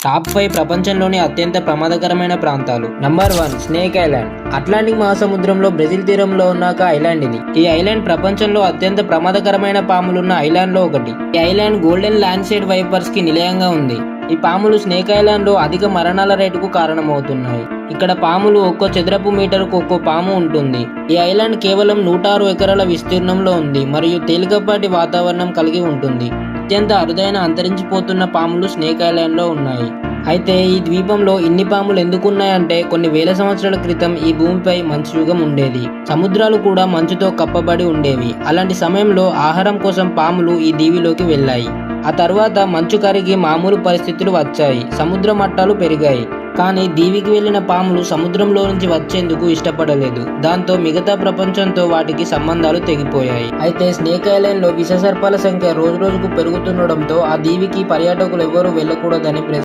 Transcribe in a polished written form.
Top 5 ప్రపంచంలోని అత్యంత ప్రమాదకరమైన ప్రాంతాలు. Number 1 snake island. అట్లాంటిక్ మహాసముద్రంలో బ్రెజిల్ తీరంలో ఉన్న ఒక ఐలాండ్ ఇది. ఈ ఐలాండ్ ప్రపంచంలో అత్యంత ప్రమాదకరమైన పాములున్న ఐలాండ్ లో ఒకటి. ఈ ఐలాండ్ గోల్డెన్ ల్యాండ్సైడ్ వైపర్స్ కి నిలయంగా ఉంది. ఈ పాములు స్నేక్ ఐలాండ్ లో అధిక మరణాల రేటుకు కారణమవుతున్నాయి. ఇక్కడ పాములు ఒక్కో చదరపు మీటరుకు ఒక్కో పాము ఉంటుంది. ఈ ఐలాండ్ కేవలం 106 ఎకరాల విస్తీర్ణంలో ఉంది మరియు తేలికపాటి వాతావరణం కలిగి ఉంటుంది. అత్యంత అరుదైన అంతరించిపోతున్న పాములు స్నేక్ ఐలాండ్ లో ఉన్నాయి. అయితే ఈ ద్వీపంలో ఇన్ని పాములు ఎందుకున్నాయంటే కొన్ని వేల సంవత్సరాల క్రితం ఈ భూమిపై మంచు యుగం ఉండేది. సముద్రాలు కూడా మంచుతో కప్పబడి ఉండేవి. అలాంటి సమయంలో ఆహారం కోసం పాములు ఈ దీవిలోకి వెళ్ళాయి. ఆ తర్వాత మంచు కరిగి మామూలు పరిస్థితులు వచ్చాయి. సముద్ర మట్టాలు పెరిగాయి. కానీ దీవికి వెళ్లిన పాములు సముద్రంలో నుంచి వచ్చేందుకు ఇష్టపడలేదు. దాంతో మిగతా ప్రపంచంతో వాటికి సంబంధాలు తెగిపోయాయి. అయితే స్నేక్ ఐలాండ్ లో విషసర్పాల సంఖ్య రోజు రోజుకు పెరుగుతుండడంతో ఆ దీవికి పర్యాటకులు ఎవరూ వెళ్ళకూడదని